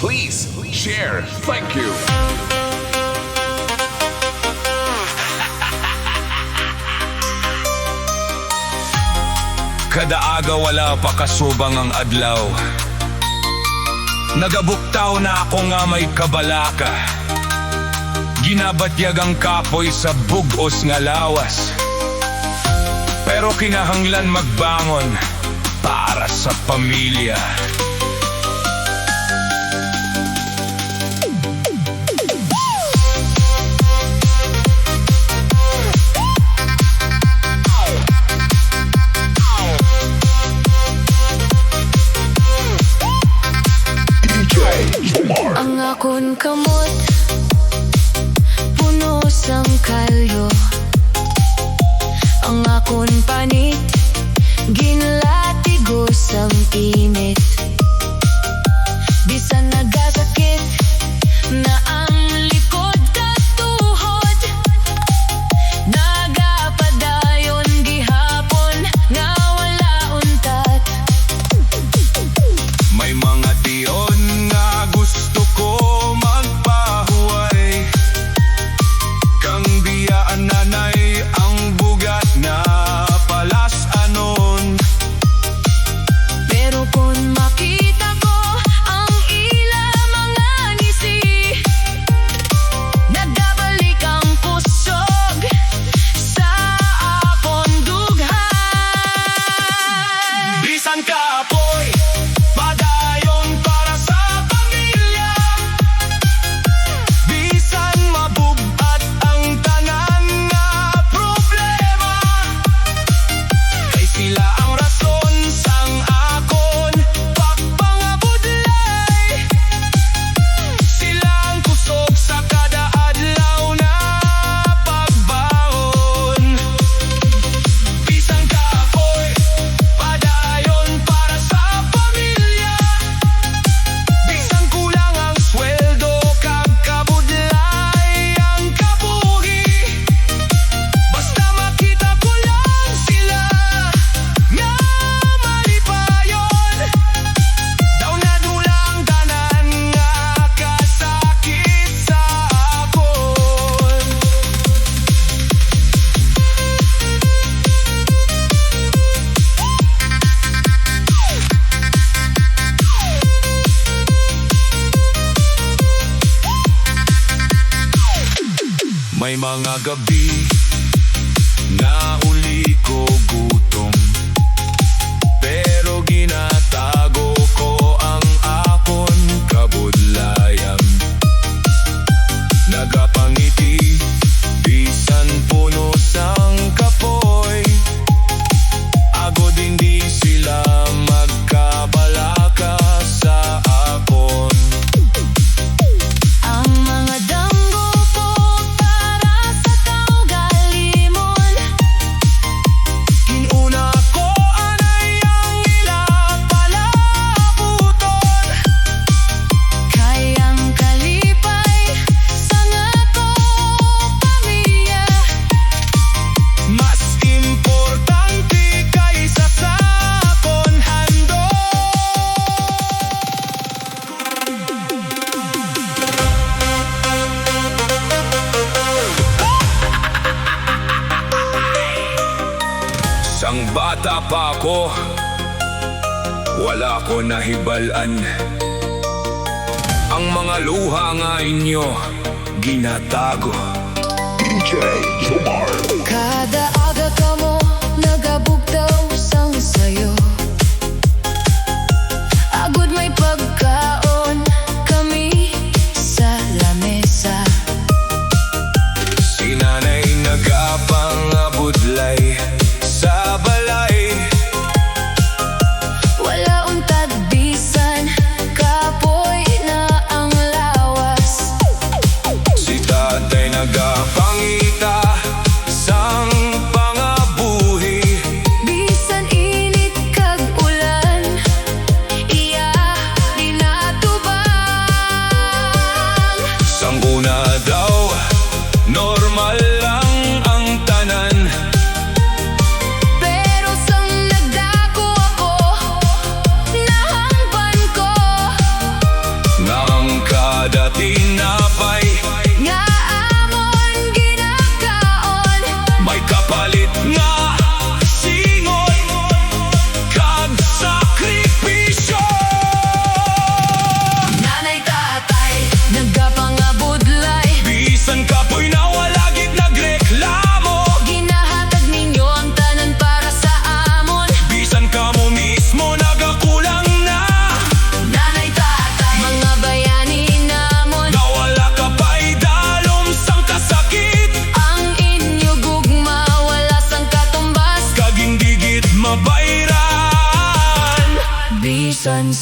please share. Thank you. Kada aga wala pa kasubang ang adlaw. Nagabuktaw na ako nga may kabalaka. Ginabatyag ang kapoy sa bugos nga lawas. Pero kinahanglan magbangon para sa pamilya. Ang akon kamot puno sang kalyo. Ang akon panit ginlatigos ang init. Bisan nagasakit na ang likod katuhod, nagapadayon gihapon nga wala untat. May mga tiyon nga gusto ko magpahuway. Kang biyaan nanay ang bugat na palas-anon. Pero kung makita ko ang ila mga ngisi, nagabalik ang kusog sa akong dughan. Bisan kapoy, padayon para sa pamilya. Bisan mabugat ang tanan nga problema, kay sila ang rason sang akon pagpangabudlay. Sila ang kusog sa kada adlaw na pagbaon. Bisan kapoy, padayon para sa pamilya. Bisan kulang ang sweldo kag kabudlay ang kabuhi. Basta makita ko lang sila nga malipayon. Daw na dulang tanan nga kasakit sa akon. May mga gabi na uli ko gutom, pero ginatago ko ang akon kabudlayan. Nagapangiti bisan puno sang kapoy. Agod hindi sila magkabalaka sa akon. Ang mga danggo ko para sa kaugalimon. Inuna ko anay ang ila palabuton. Kayang kalipay sa nga ko pamilya. Mas importante kaysa sa akon handog. Sang bata pa ako, wala ko nahibalan. Ang mga luha nga inyo ginatago. Kada aga ka mo nagabugtaw sang sayo. Agud may pagkaon kami sa lamesa. Si nanay nagapangabudlay sa balay. Wala untad bisan kapoy na ang lawas. Si tatay nagapangita sang pangabuhi. Bisan init ka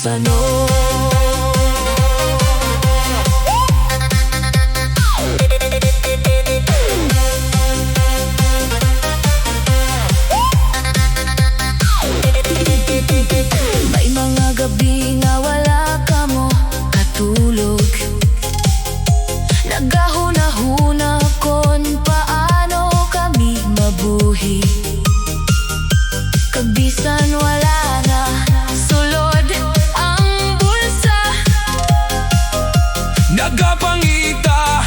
sano. May mga gabi nga wala ka mo katulog. Nagahuna-huna kon paano kami mabuhi. Kabisan wala na sulod ang bulsa. Nagapangita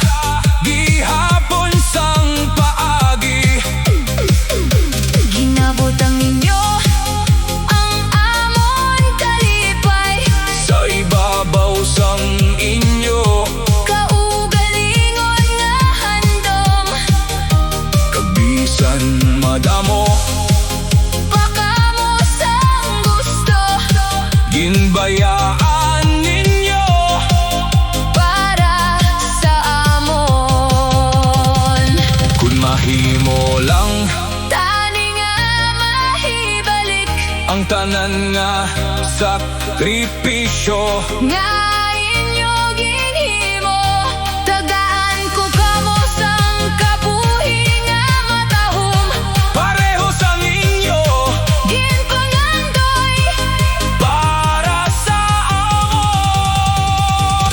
gihapon sang paagi. Ginabot ang inyo ang amon kalipay. Sa ibabaw sang inyo Kaugalingon nga handom. kabisan madamo. Baka mo sang gusto Ginbayaan ninyo para sa amon. kun mahimo lang Tani nga mahibalik ang tanan nga sakripisyo. nga inyo ginhimo. Tagaan ko kamo sang kabuhi nga matahom. Pareho sang inyo Ginpanganggoy para sa amon.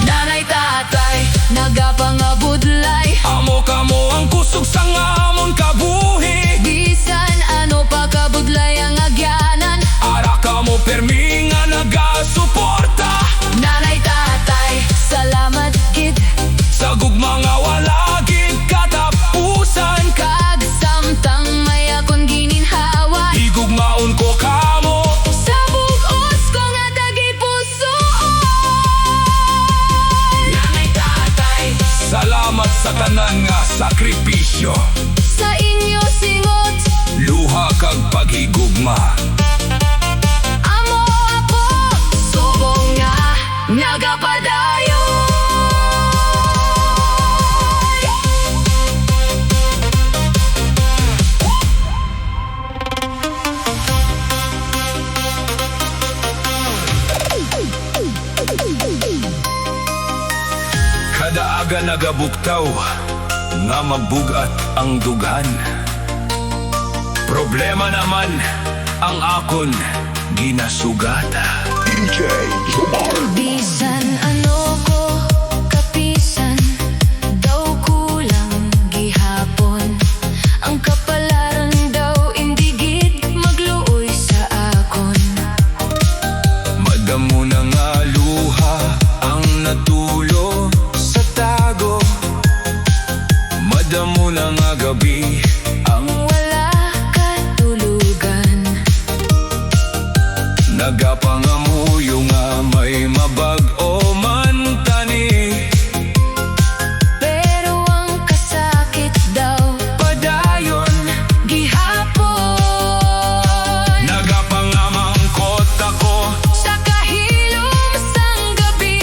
nanay tatay nagapangabudlay. Amo kamo ang kusog sang amon kabuhi. Bisan ano pa kabudlay ang agyanan. Ara kamo permi nga nagasuporta Nanay tatay salamat gid. sa gugma nga wala gid katapusan. Kag samtang may akong gininhawa. Igugmaon ko kamo Sa bugos ko nga dagi puso. Nanay tatay salamat sa tanan nga sakripisyo. sa inyo singot. Luha kag paghigugma. Amo ako subong nga nagapadayon. Kada aga nagabuktaw nga mabugat ang dughan. Problema naman ang akon ginasugata. Bisan ano ko kapisan, daw kulang gihapon. Ang kapalaran daw indigid magluoy sa akon. Madamo na nga luha ang natulo sa tago. Madamo na nga gabi ang Wala katulugan. nagapangamuyo nga may mabag-o man tani. Pero ang kasakit daw Padayon gihapon. nagapangamangkot ako Sa kahilom sang gabi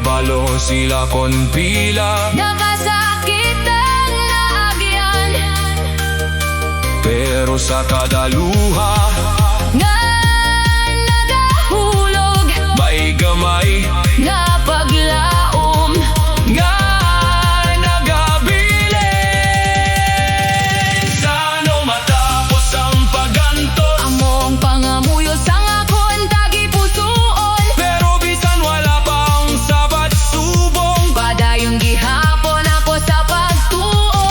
kabalo sila kon pila. Nakasakit ang naagyan, Pero sa kadaluha nga nagahulog, may gamay nga paglaom, nga nagabilin. Sano matapos ang pagantos, among pangamuyo sang akon tagipusoon. pero bisan wala pang sabat subong. Padayon gihapon ako sa pagtuo,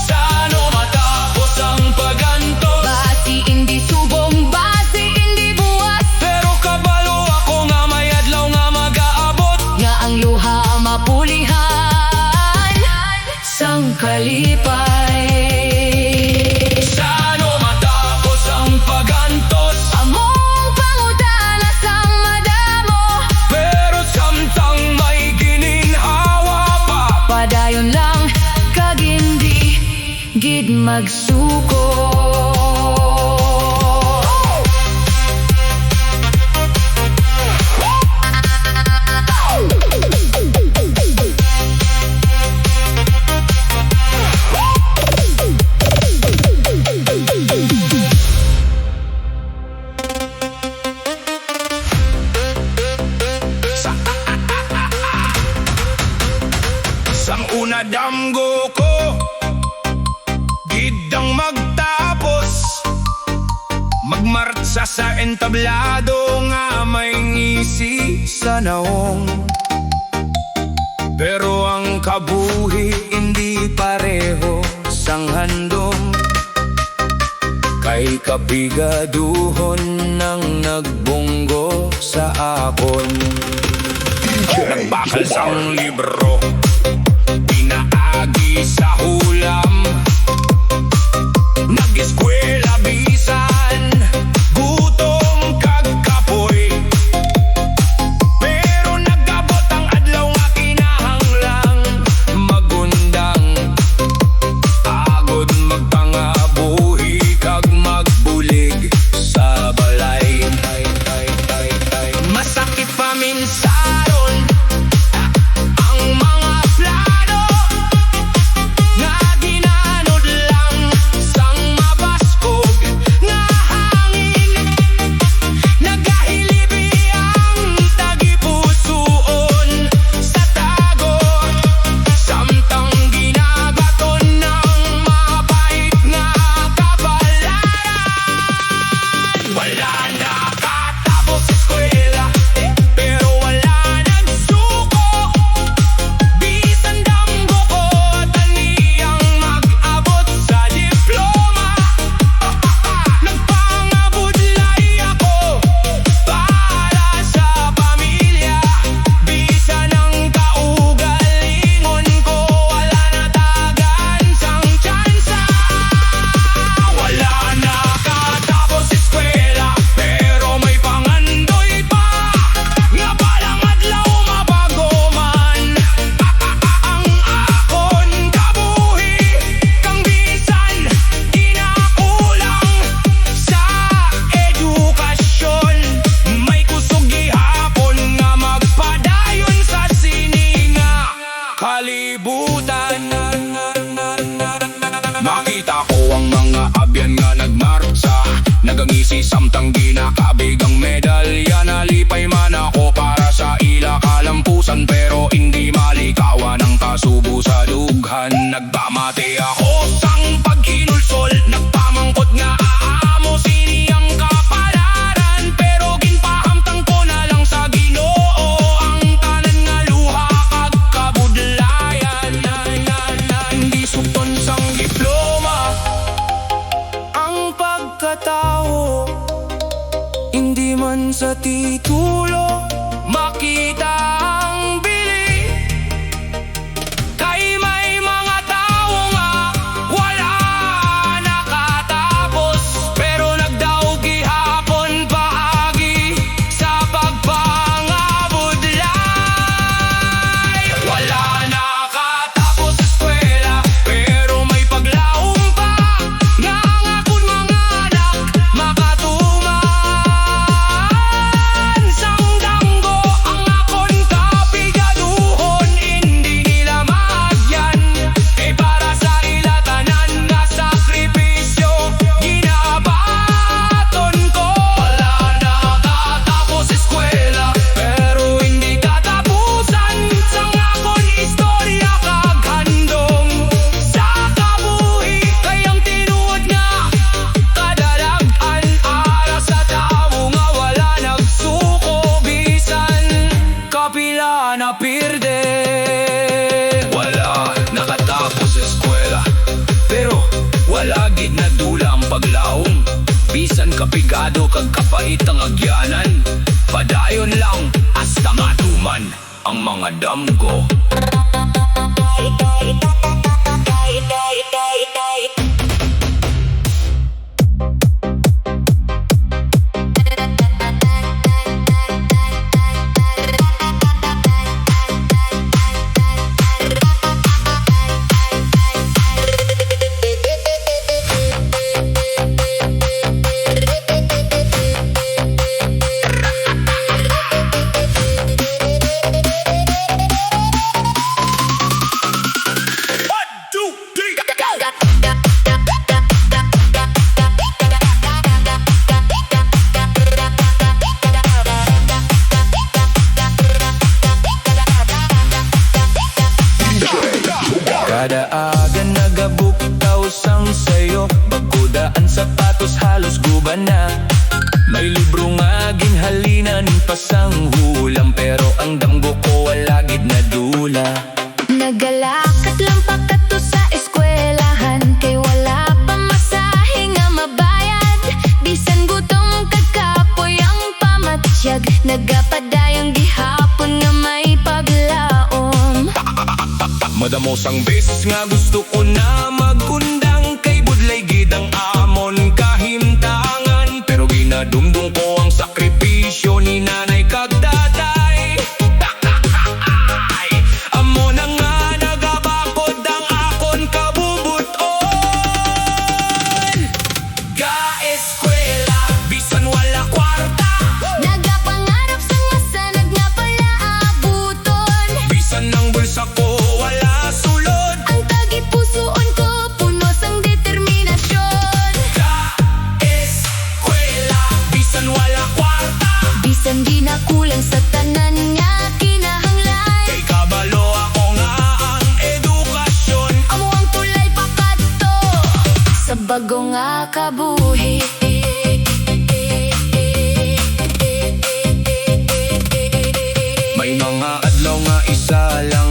Sano matapos ang pagantos, basi hindi subong, basi hindi buwas, pero kabalo ako nga may adlaw nga mag-aabot. nga ang luha mapulihan sang kalipay. Sano matapos ang pagantos, Among pangutana sang madamo, pero samtang may gininhawa pa. padayon lang kag hindi gid magsuko. Sang una damgo ko, gidang magtapos, magmartsa sa entablado nga may ngisi sa naong. Pero ang kabuhi hindi pareho sang handom, kay kapigaduhon nang nagbunggo sa akon. Nagbakal sang libro, pinaagi sa hulam, nag-eskwela bisan gutom kag kapoy. Pero nagabot ang adlaw nga kinahanglang magundang, agod magpangabuhi kag magbulig sa balay. Masakit pa minsaron ang mga plano nga ginanod lang sang mabaskog nga hangin. Nagahilibi ang tagipusoon sa tago, samtang ginagaton ng mabait nga kabalaran. Wala nakatapos sa eskwela, pero wala nagsuko. Bisan damgo ko at aniyang mag-abot sa diploma. Nagpangabudlay ako para sa pamilya. Bisan ang kaugalingon ko, wala natagan sang tsansa. Wala nakatapos sa eskwela, pero may pangandoy pa, nga balang adlaw mabago man ang akon kabuhi. Kang bisan ginakulang sa edukasyon, may kusog gihapon nga magpadayon sa sininga kalibutan. Makita ko ang mga abyan nga nagmarcha, nagangisi samtang ginakabig ang medalya. Nalipay man ako para sa ila kalampusan, pero hindi malikawan ang kasubo sa dughan. Nagpamati ako sang pagkinulsol, nagpamangkot nga aamo sini ang kapalaran, pero ginpahamtang ko na lang sa Ginoo ang tanan nga luha kag kabudlayan. Hindi sugton sang diploma ang pagkatao, hindi man sa titulo makita ang bili. Kay may mga tao nga wala nakatapos, pero nagdaog gihapon paagi sa pagpangabudlay. Wala nakatapos sa eskwela, pero may paglaom pa, nga ang akon mga anak makatuman sa Kapigado kag kapait ang agyanan, padayon lang hasta matuman ang mga damgo. Kada aga nagabuktaw sang sayo, bagkudaan sapatos halos guban na. May libro nga ginhalinan pasang hulam, pero ang damgo ko walagid na dula. Nagalakat lang pagkato sa eskwelahan, kay wala pa masahe nga mabayad. Bisan gutom kagkapoy ang pamatsyag, nagapadayang gihapon nga may paglaom. Madamo sang beses nga gusto ko na magkundang, kay budlay gid ang amon kahimtangan, pero ginadumdum ko ang sakripisyo ni nanay kag tatay. Amo na nga nagabakod ang akon kabubuton. Ga-eskwela bisan wala kwarta, Nagapangarap sa masanag nga pala abuton. bisan ang bulsa ko wala sulod. Ang tagipusoon ko puno sang determinasyon. Ga-eskwela bisan wala kwarta, Bisan di na kulang sa tanan nga kinahanglan. kay kabalo ako nga ang edukasyon. Amo ang tulay pakato sa bago nga kabuhi. May mga adlaw nga isa lang